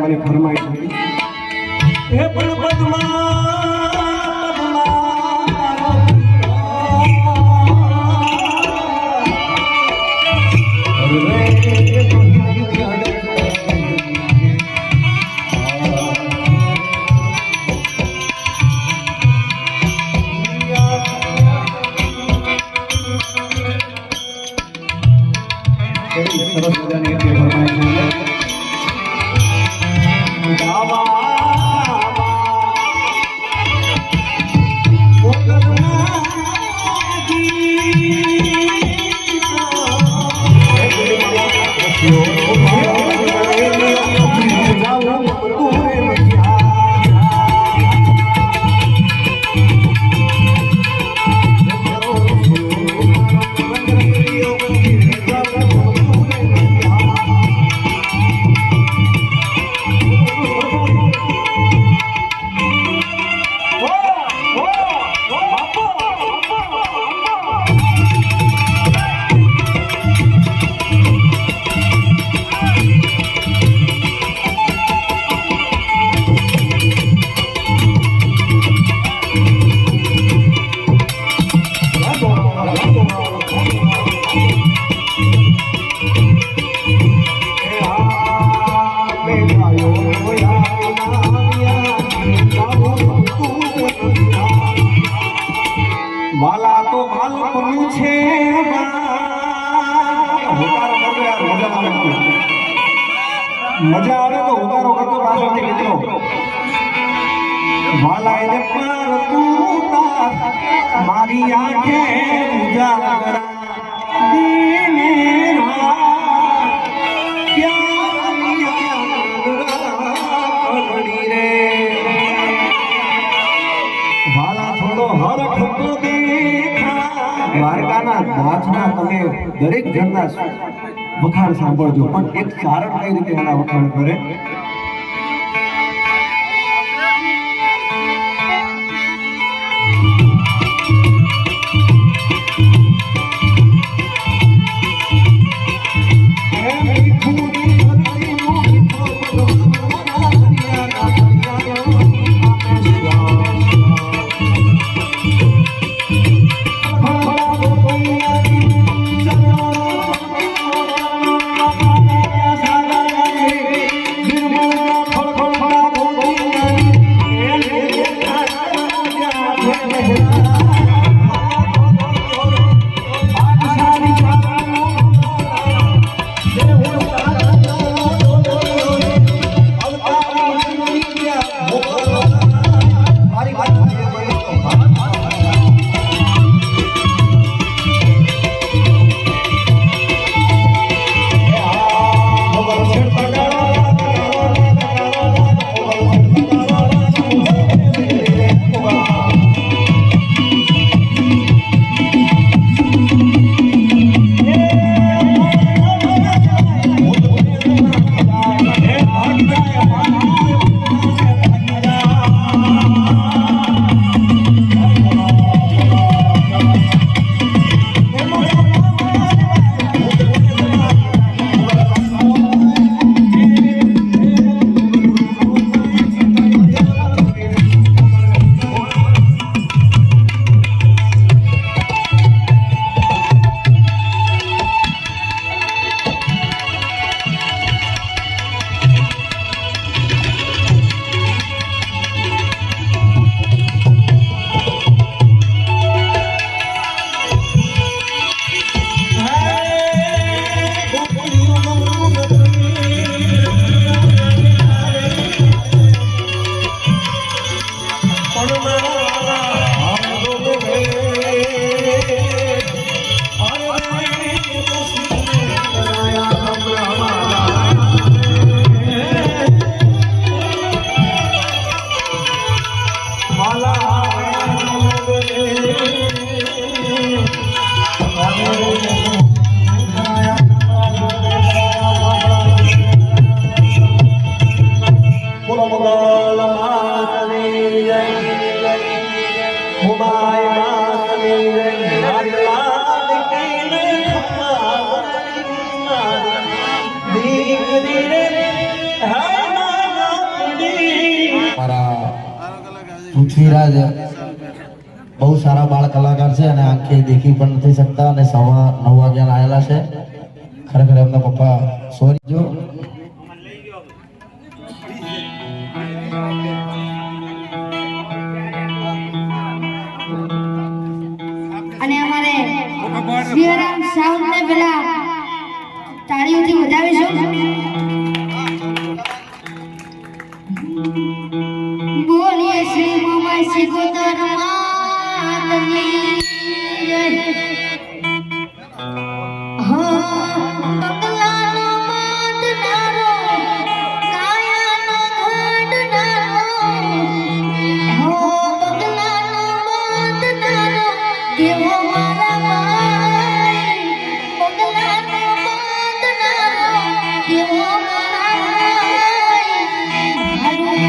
મને ફરમાઈશ હે પણ પદ્મા સરસ મજાની ફરમાઈશ વાલા તો માલ પડ્યું છે મજા આવે તો ઉતારો કરતો પાછળથી મિત્રો વાલા એને પર તું મારી આંખે ઉજાગરા દીને દ્વારકાના નાચના તમે દરેક જણના વખાણ સાંભળજો પણ એક કારણ કઈ રીતે એના વખાણ કરે બોલો બોલો મારી જય હુમાય માતની લાડ કીને દીકરી રે મારા પૃથ્વીરાજ બહુ સારા બાળ કલાકાર છે અને આંખે દેખી પણ નથી શકતા અને 9:15 વાગ્યાના આવેલા છે. ખરેખર એમના પપ્પા સોરી જો અને અમારે શ્રીરામ સાઉન્ડ ને પેલા તાળીઓથી વધાવીશું. બોલીએ શ્રી મોમા સિકોતર માતની જય. બંગલાનો બાંધનારો, કાયાનો ઘડનારો, બંગલાનો બાંધનારો દેવો મારા ભાઈ. બંગલાનો બાંધનારો દેવો મારા ભાઈ. મારું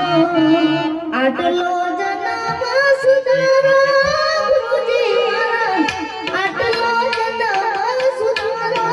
આટલો જન્મ સુધારો ગુરુજી મારા આટલો જન્મ સુધારો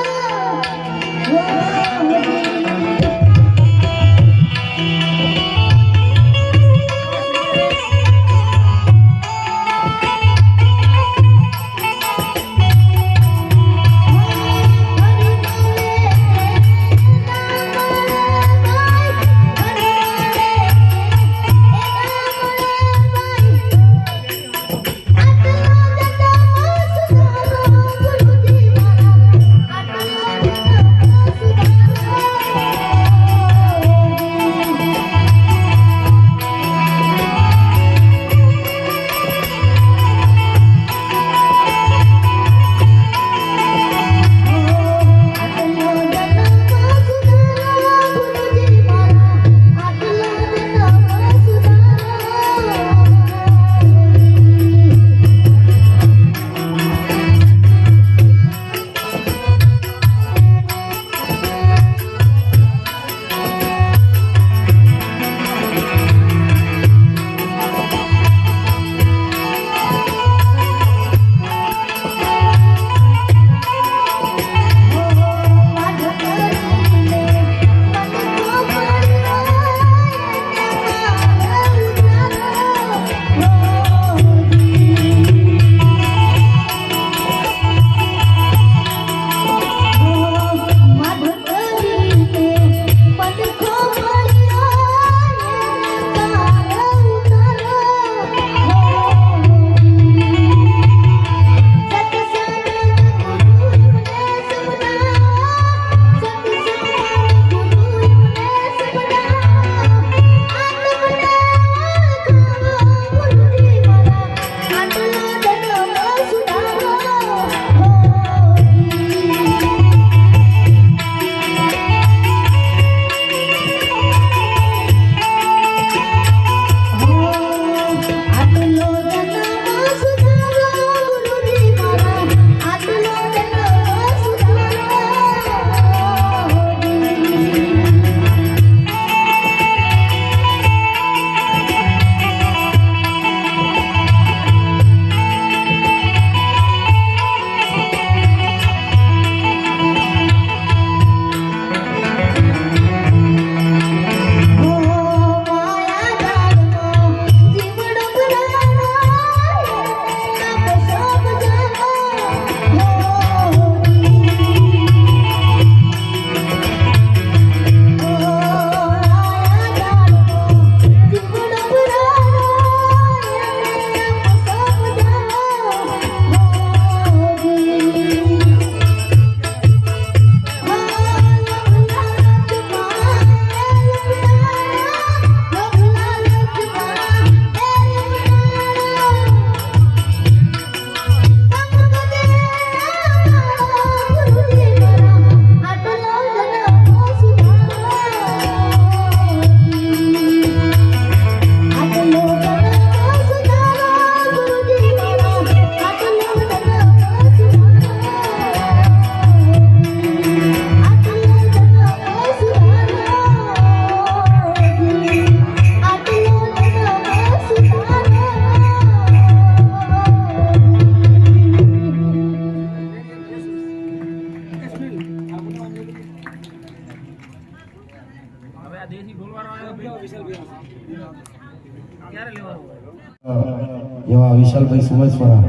એવા વિશાલભાઈ સુમેશપરા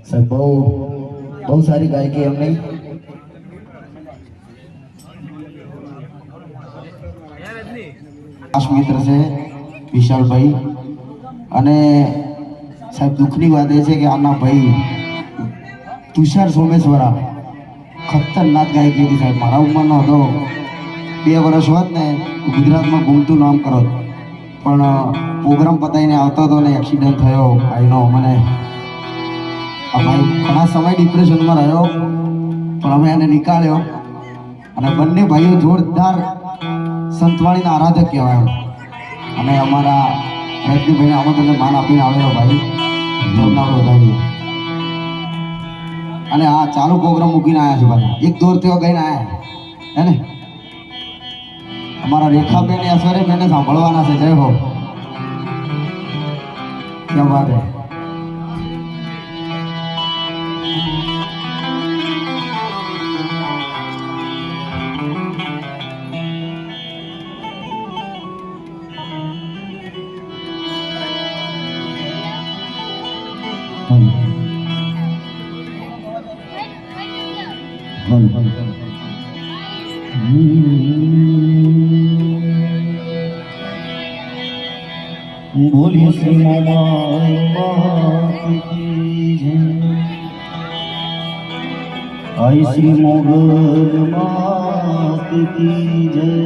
સાહેબ બહુ સારી ગાયકી એમની ખાસ મિત્ર છે વિશાલભાઈ અને સાહેબ દુઃખની વાત એ છે કે આના ભાઈ તુષાર સોમેશ્વરા ખતરનાક ગાયકી હતી સાહેબ મારા ઉંમરનો હતો 2 વર્ષ હોત ને ગુજરાતમાં ઘૂમતું નામ કરો પણ પ્રોગ્રામ પતાવીને આવતો હતો ને એક્સિડન્ટ થયો ભાઈનો મને આ ભાઈ ઘણા સમય ડિપ્રેશનમાં રહ્યો પણ અમે એને નીકાળ્યો અને બંને ભાઈઓ જોરદાર સંતવાણીના આરાધક કહેવાય અને અમારા રજનીભાઈને આમંત્રણને માન આપીને આવેલો ભાઈ જોરદાર વધાવીએ અને આ ચાલુ પ્રોગ્રામ મૂકીને આવ્યા છે ભાઈ એક દોર તેઓ ગઈને આવ્યા હે ને અમારા રેખાબેન અસરે બેને સાંભળવાના છે જય હો क्या बात है। बोलिए श्री माता की जय। आई श्री मोगल मात की जय।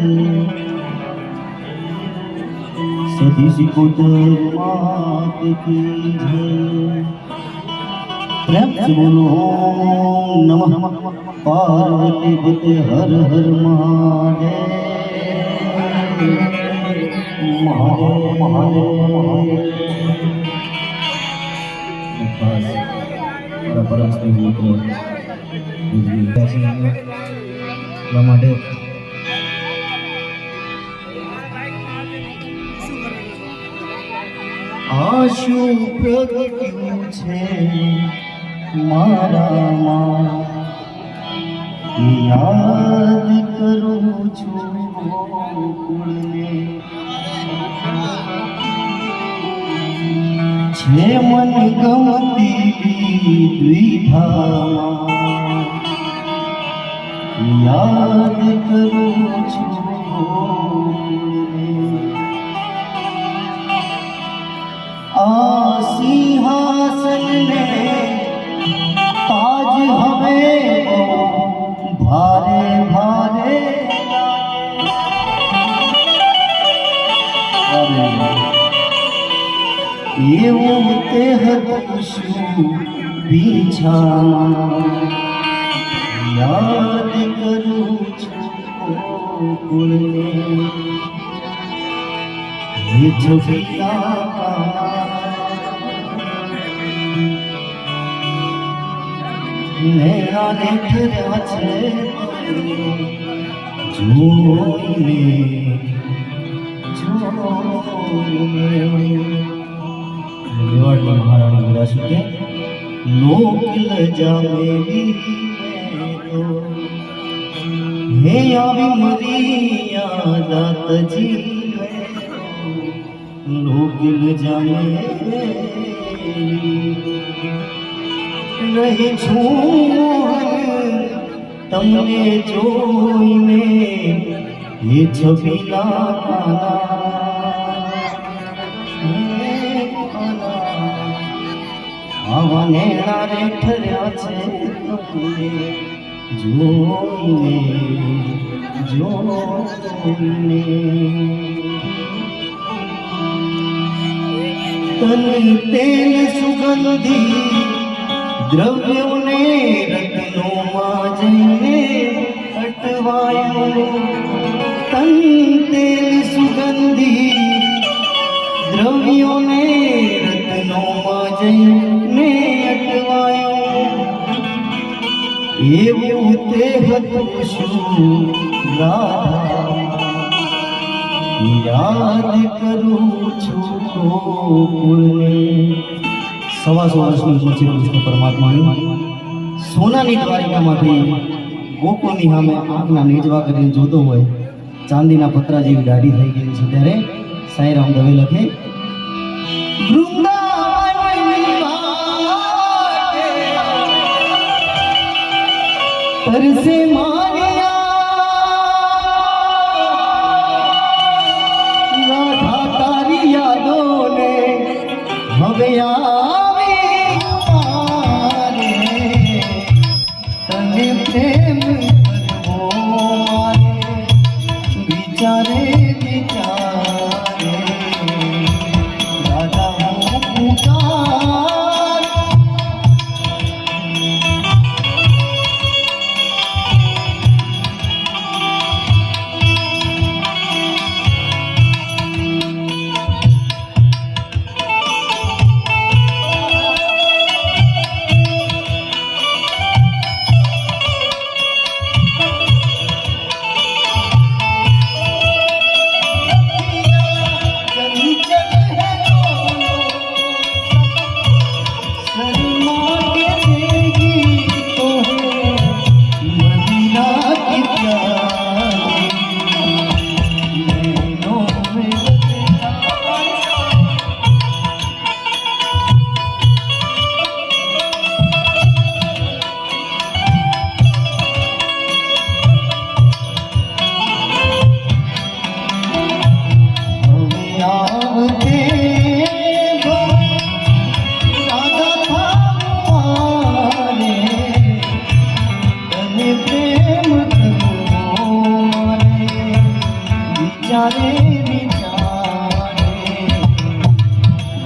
सती सिकोतर मात की जय। प्रेम से बोलो ओम नमः पार्वती पते हर हर महादेव महादेव महादेव। મારા પરમ સ્નેહી મિત્રો એટલા માટે આશુ પ્રગટ્યું છે મારામાં, યાદ કરું છું ગોકુળને, છે મન ગમતી દ્વિધામાં, યાદ કરું છું ગોકુળને। આ સિંહાસનને તાજ હવે બહુ ભારે ભારે એવું તે હતું શું પીછામાં, યાદ કરું છું ગોકુળને, એ છબીના નૈનાને ફેર્યા છે જોઈને જોઈને। મેવાડની મહારાણી વિરાસી કે લોક લજામેલી હે આવી મરિયા દાતજી લોક લજામેલી રહી છું તમને જોઈને એ છબીલા આવા નેણા રે ઠર્યા છે તમને જોઈને જોઈને। તન તેલ સુગંધી દ્રવ્યોને રત્નોમાં જઈને અટવાયો, તન તેલ સુગંધી દ્રવ્યોને રત્નોમાં જઈને અટવાયો, એવું તે હતું શું રાધા, યાદ કરું છું ગોકુળને। 125 વર્ષની ઉંમર છે કૃષ્ણ પરમાત્માની, સોનાની દ્વારિકામાંથી ગોકુળની સામે આંખના નીચવા કરીને જોતો હોય, ચાંદીના પતરા જેવી દાઢી થઈ ગયેલી છે, ત્યારે સાંઈરામ દવે લખે વૃંદાવનની વાટે તરસે મારિયા રાધા તારી યાદોને હવે તને પ્રેમ કરવો મારે વિચારે વિચારે દાદા હું પુકાર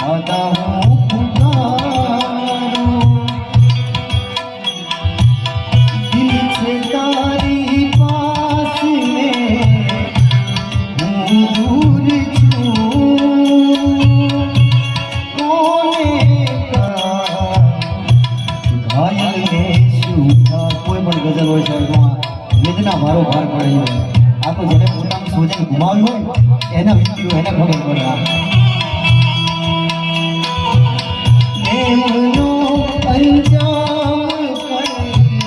दादा हूँ पुकारो दिल से तारी पास में हूँ दूर छूँ कोने का घायल ने सूखा कोई पण गजल હોય સાહેબમાં વેદના મારો ભાર પડે છે આ તો જેને પોતાનું સોજન ગુમાવ્યું હોય એના વ્યક્તિઓ એને ખબર પડે પ્રેમનો અંજામ કરી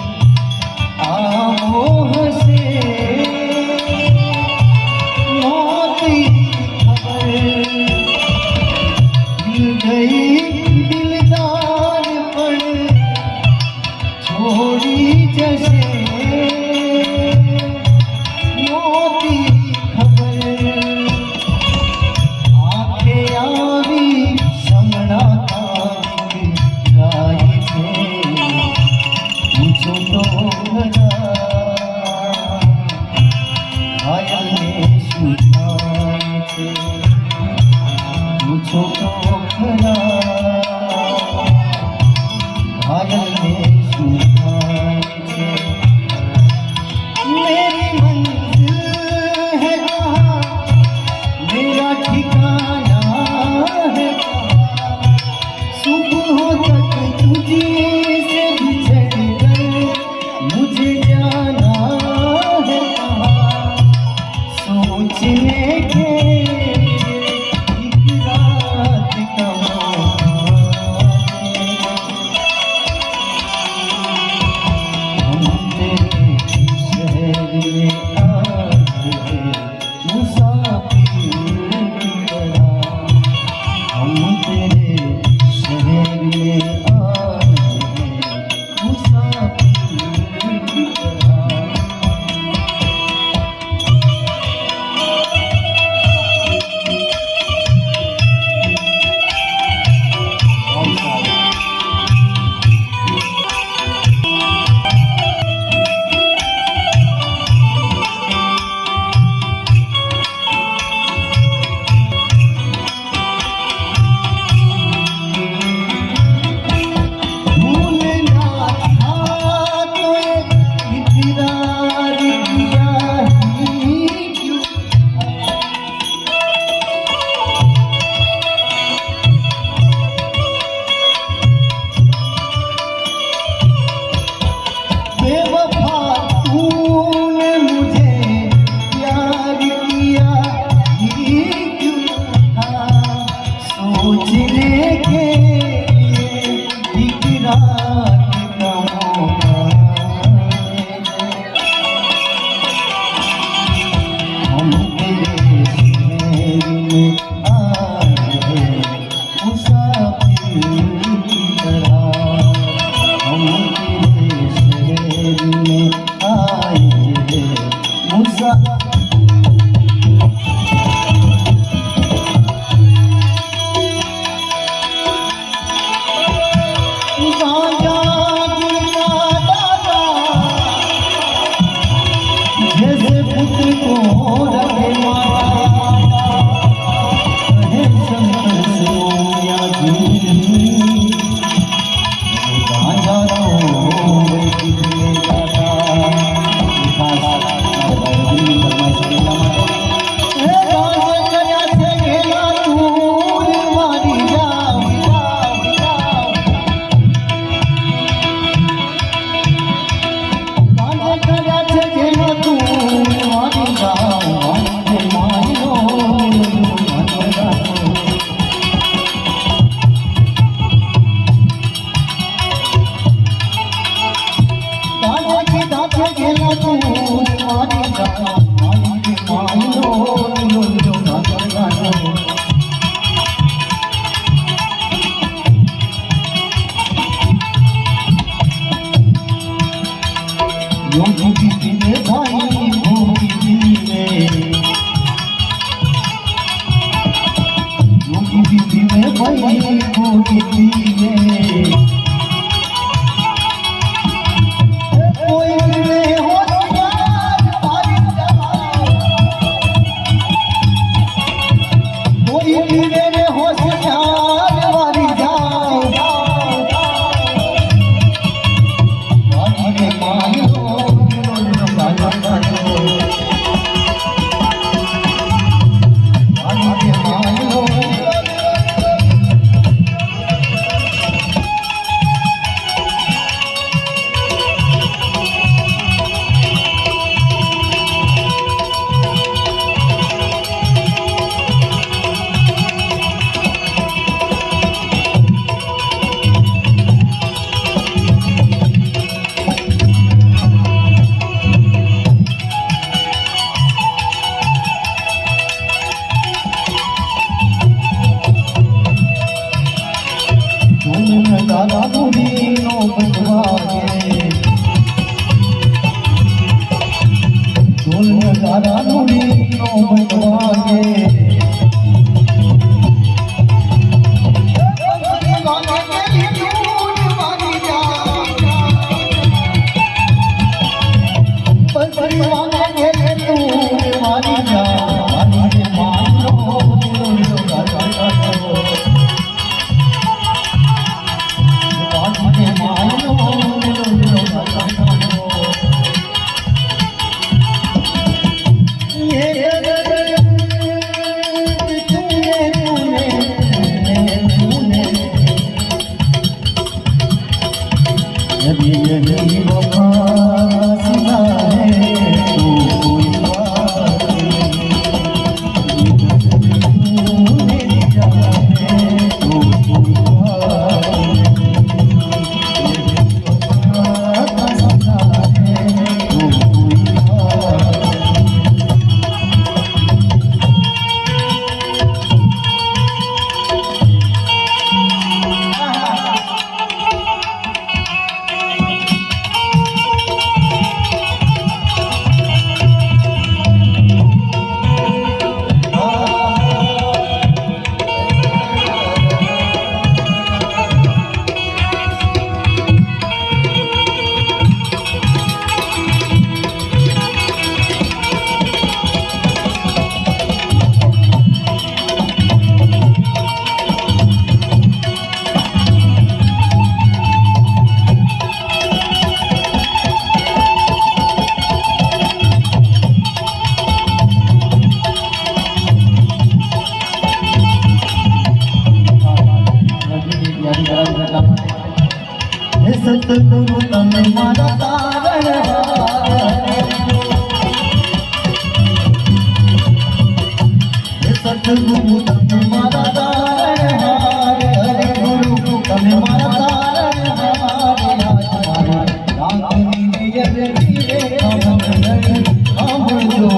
આવો હશે મોતી ખબર દિલ ગઈ દિલદાર પણ છોડી જશે મોતી ખબર આંખે આવી સમણા તારી ગાય છે પૂછો તો ખરા ઘાયલને શું થાય છે પૂછો તો ખરા घायलने શું થાય છે मेरी मंजिल है कहाँ मेरा ठिकाना है कहाँ सुबह तक तुझे से बिछड़ कर मुझे जाना है कहाँ सोचने के एक रात का हम तेरे शहर में आए मुसाफिर की तरह हम तेरे शहर में आए मुसाफिर की तरह भूलना था तो इकरार किया ही क्यों बेवफा तूने मुझे प्यार किया ही क्यों था सोचने के लिए एक रात का मौका दे। हम तेरे शहर में आए मुसाफिर की तरह हम तेरे शहर में आए मुसाफिर गांजा गुड़का दादा जैसे पुत्र को रखे माता कहे शंकर सोया जी गांजा तो कितने दादा कोई मेरे होशियार સતગુરુ તમે મારા તારણહાર સતગુરુ તમે મારા તારણહાર હરે ગુરુ તમે મારા તારણહાર રાગની નયન રે સાંભળજો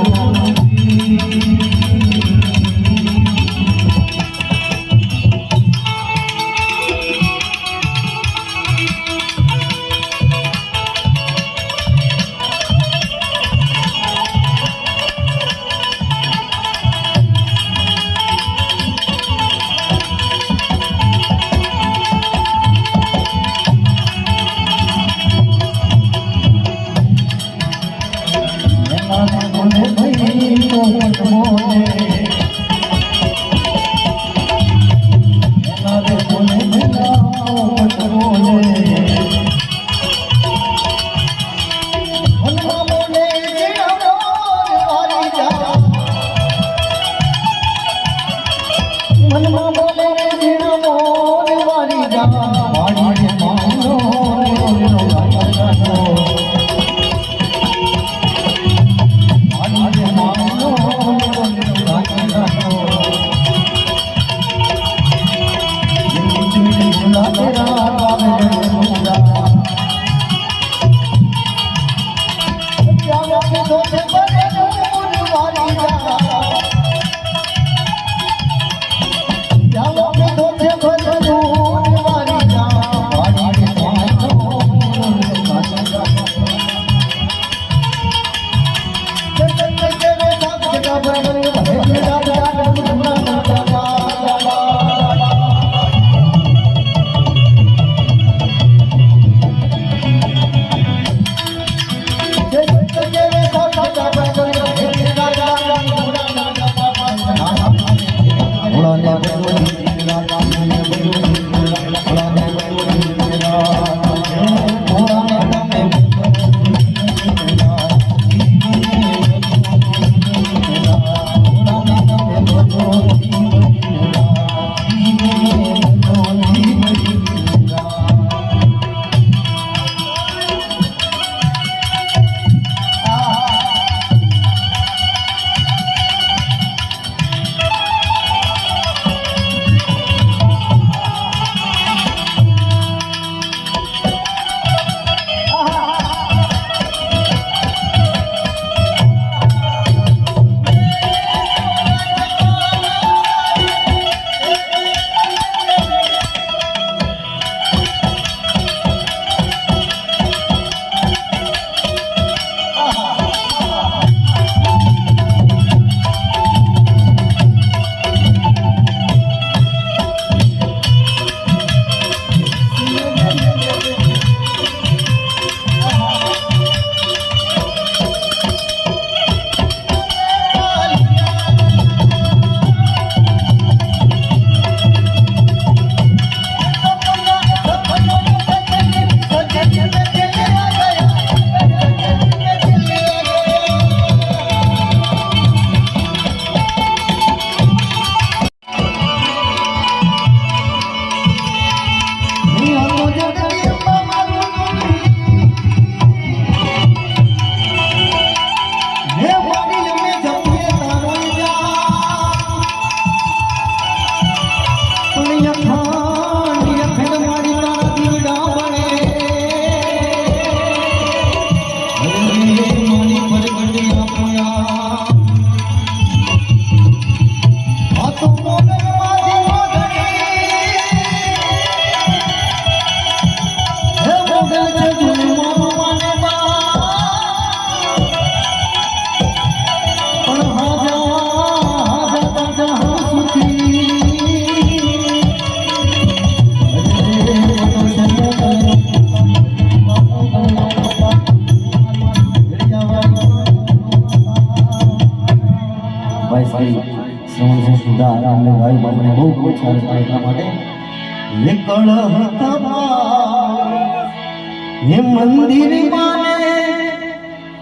હે મંદિર માને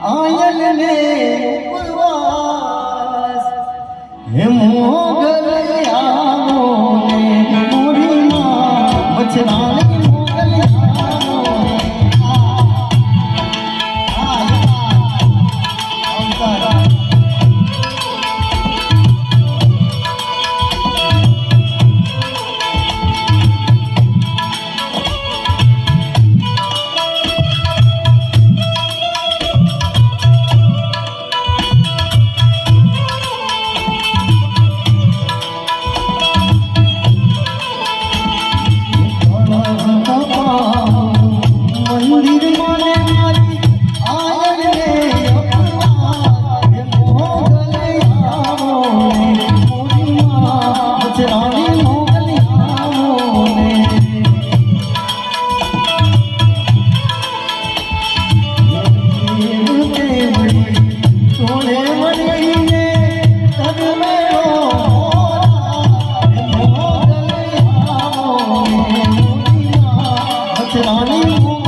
આયલ ને ઉપવાસ હે મોગલ આવો ને મોરી માં મચરાણી મોગલ આવો રાણી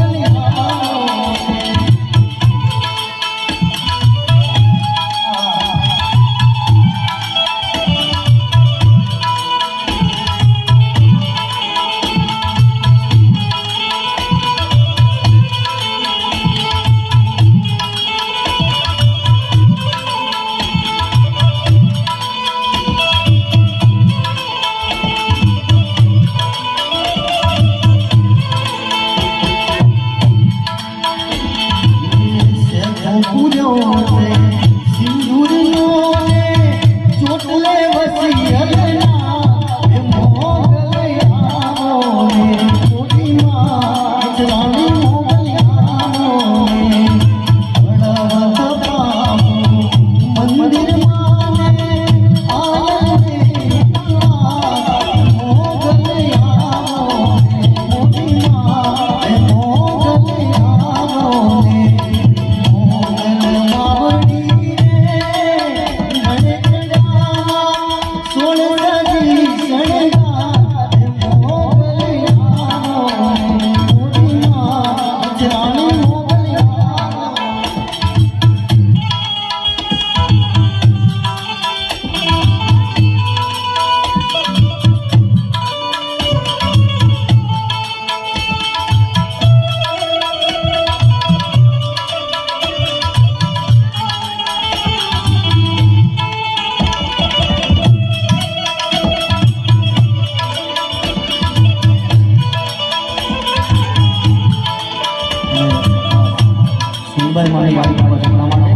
સુંદર મારી વાળી બાબત માટે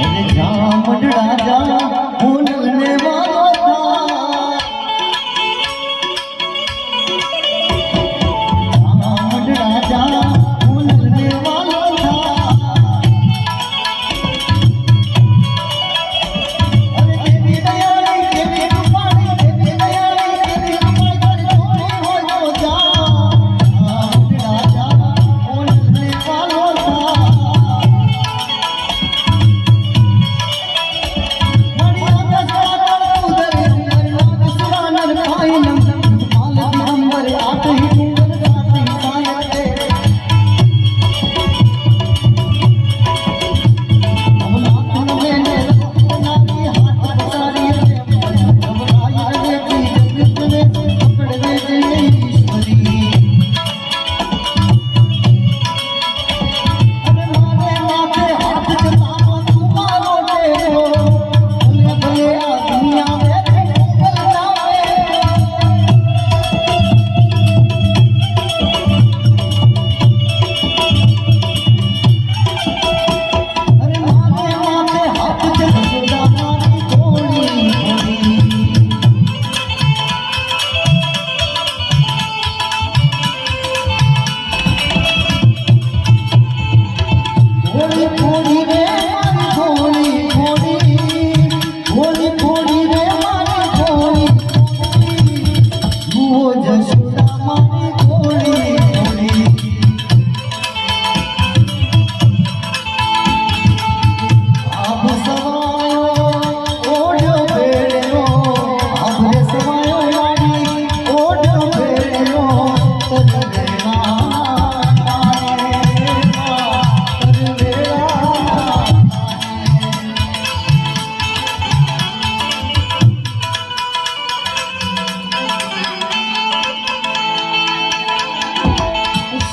અરે જામડડા જા બોલને વાળો જામડડા જા બોલને વાળો અરે દેવી દયાળી દેવી રૂપાળી દેવી દયાળી દેવી રૂપાળી થોડી હોય જા જામડડા જા બોલને વાળો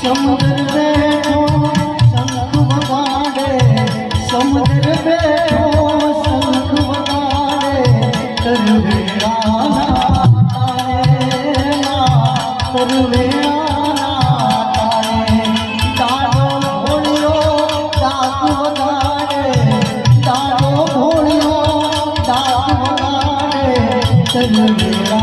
समुद्र बैठो शंख बगाड़े समुद्र बैठो शंख बगाड़े तरवेड़ा तारे तरवेड़ा तारे तारो भोलियो डाक बगाड़े तारो भोलियो डाक बगाड़े तरवेड़ा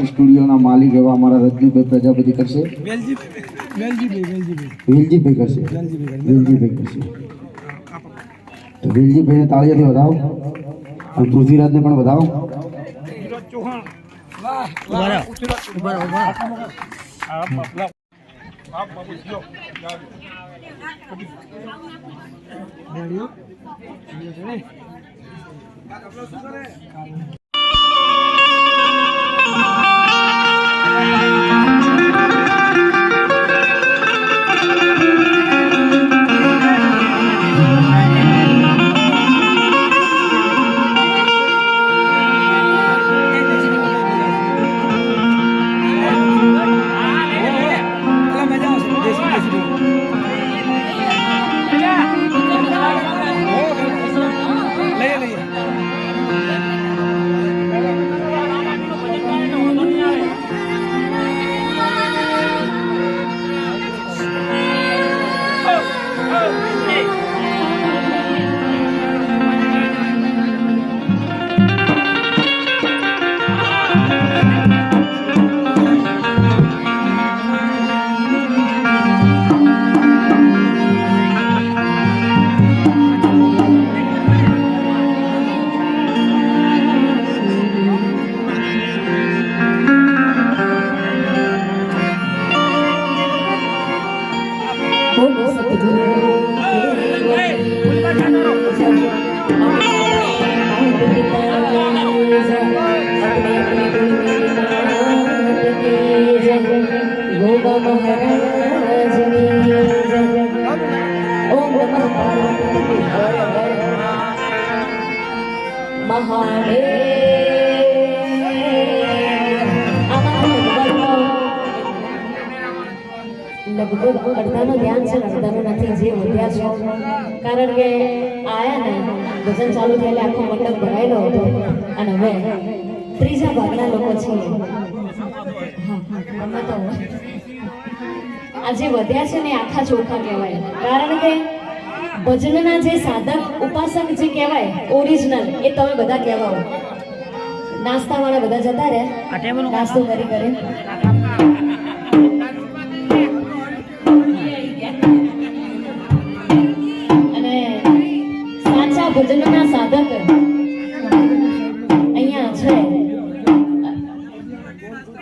સ્ટુડિયોના માલિક એવા અમારા રજનીભાઈ પ્રજાપતિ કરશે. વેલજીભાઈ કરશે. વેલજીભાઈ કરશે. તો વેલજીભાઈને તાળીઓથી વધાવો અને પૃથ્વીરાજને પણ વધાવો. લગભગ અડધાનું ધ્યાન છે, અડધાનું નથી. જે વધ્યા છો કારણ કે આયા ને ભજન ચાલુ થયેલા આખો મંડપ ભરાયેલો હતો અને હવે ત્રીજા ભાગના લોકો છીએ. અમે તો આ જે વધ્યા છે ને આખા ચોખા કહેવાય. કારણ કે ભજનના જે સાધક ઉપાસક જે કહેવાય ઓરિજિનલ એ તમે બધા કહેવાઓ. નાસ્તા વાળા બધા જતા રહ્યા નાસ્તો કરી કરી. અને સાચા ભજનના સાધક અહીંયા છે.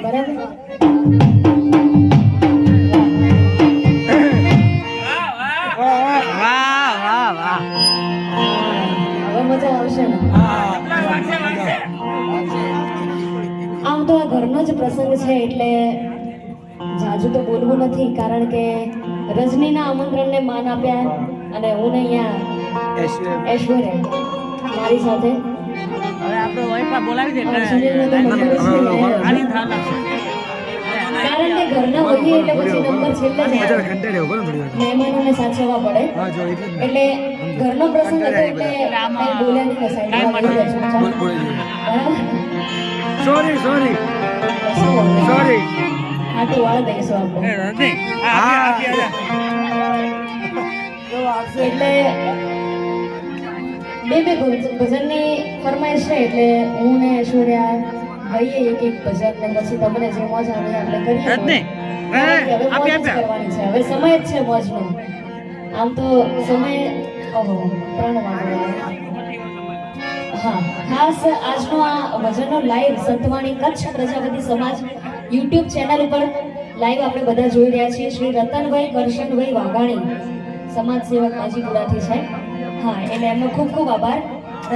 બરાબર. હવે મજા આવશે ને. આમ તો આ ઘરનો જ પ્રસંગ છે એટલે જાજુ તો બોલવું નથી. કારણ કે રજનીના આમંત્રણને માન આપ્યા અને હું અહીંયા ઐશ્વર્ય મારી સાથે કારણ કે ઘરના વધી એટલે પછી નંબર છેલ્લે મહેમાનોને સાચવવા પડે એટલે ઘરનો પ્રસંગ હતો એટલે કંઈ બોલ્યા નહીં સોરી આટલું વાળ દઈશું આપણે. એટલે બે ભજનની ફરમાઈશ છે એટલે હું ને ઐશ્વર્યા ભાઈએ એક ભજન ને પછી તમને જે મોજ આવે આપણે કરીએ. હવે મોજ જ કરવાની છે. હવે સમય જ છે મોજનો. આમ તો સમય 3 વાગે. હા, ખાસ આજનો આ ભજનનો લાઈવ સંતવાણી કચ્છ પ્રજાપતિ સમાજ યુટ્યુબ ચેનલ ઉપર લાઈવ આપણે બધા જોઈ રહ્યા છીએ. શ્રી રતનભાઈ કરશનભાઈ વાઘાણી સમાજ સેવક માજીપુરાથી છે. હા, એટલે એમનો ખૂબ ખૂબ આભાર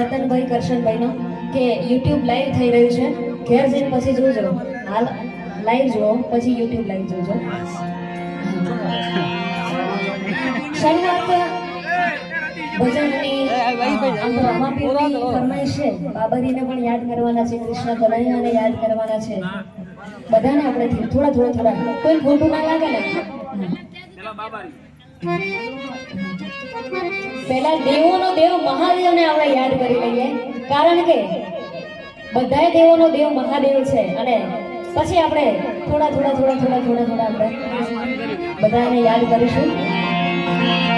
રતનભાઈ કરશનભાઈનો કે યુટ્યુબ લાઈવ થઈ રહ્યું છે. ઘેર જઈને પછી જોજો. હાલ લાઈવ જુઓ પછી યુટ્યુબ લાઈવ જોજો. શરૂઆત ભજનની રમાપીરની ફરમાઈશ છે. બાબરીને પણ યાદ કરવાના છે, કૃષ્ણ કનૈયાને યાદ કરવાના છે. બધાને આપણે થોડા કોઈ ખોટું ના લાગે ને. પહેલા દેવોનો દેવ મહાદેવને આપણે યાદ કરી લઈએ કારણ કે બધાય દેવોનો દેવ મહાદેવ છે. અને પછી આપણે થોડા આપણે બધાને યાદ કરીશું.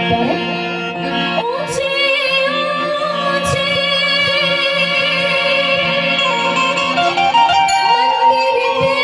ત્યારે મંદિર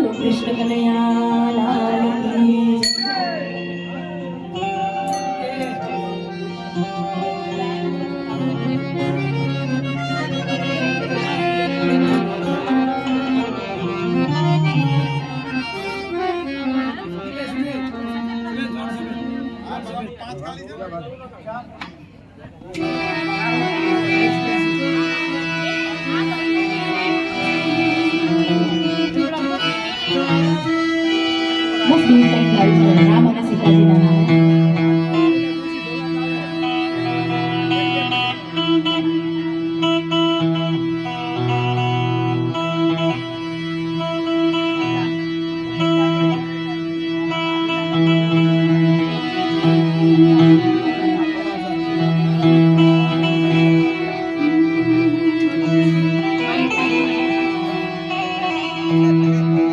બોલો કૃષ્ણ કનૈયા લાલ કી બસ દૂર કંઈક ગાય છે રામ અને સીતાજીના નામે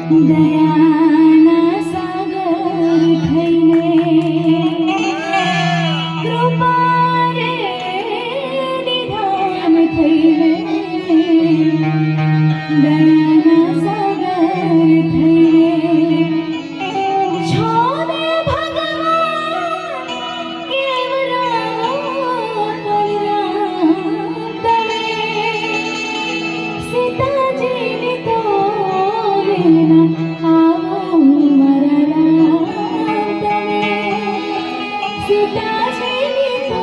દયાના સાગર થઈને કૃપા રે નિધાન થઈને દયાના સાગર થઈને છોડે ભગવાન કેવરા તમે સીતાજીની તો આવો મારા તમે સીતાજીની તો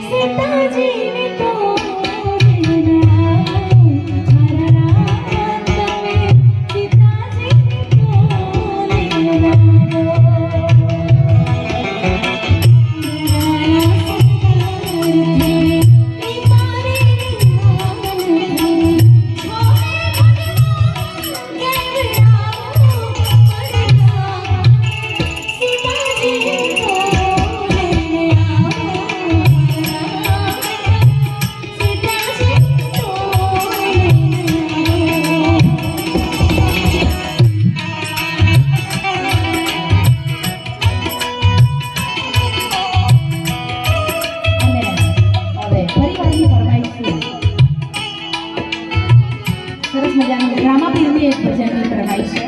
સીતાજીની તો સરસ મજાનું રામાપીરની એક ભજનની ફરમાઈશ છે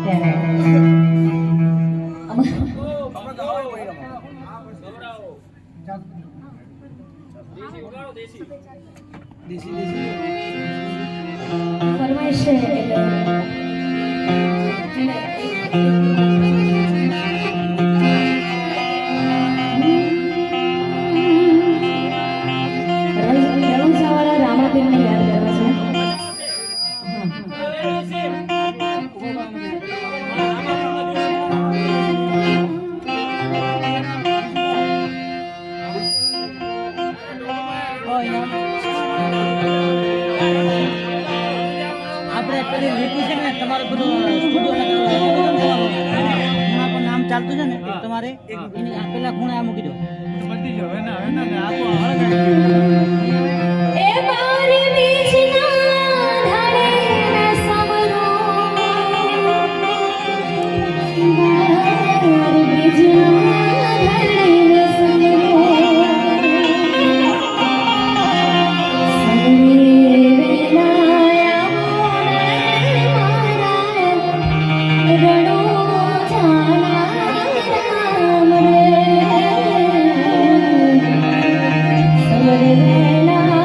ત્યારે ફરમાઈશ છે રણુસાવાળા રામાપીરને યાદ કરવા છે આપણે પેલી લીટી છે ને તમારું બધું સ્ટુડિયો નામ ચાલતું છે ને તમારે પેલા ખૂણે આ મૂકી દો બધી જો હવે એ મારી બીજના ધારે ના સમરો મારી બીજના ધારે ના સમરો Hare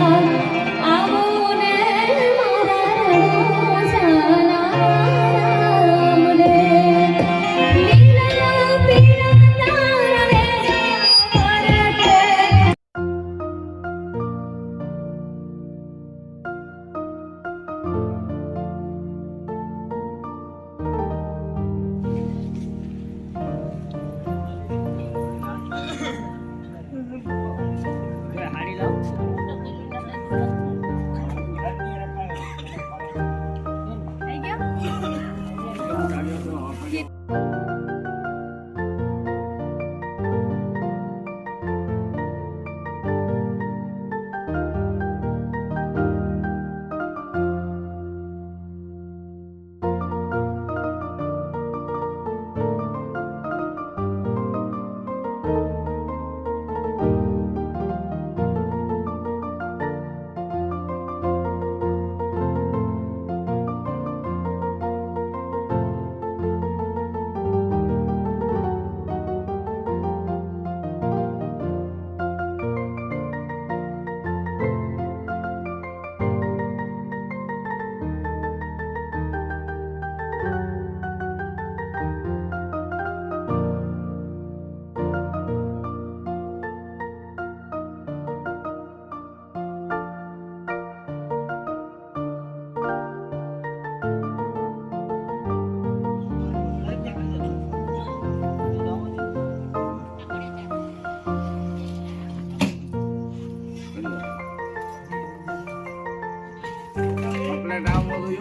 આપણે નામ બોલું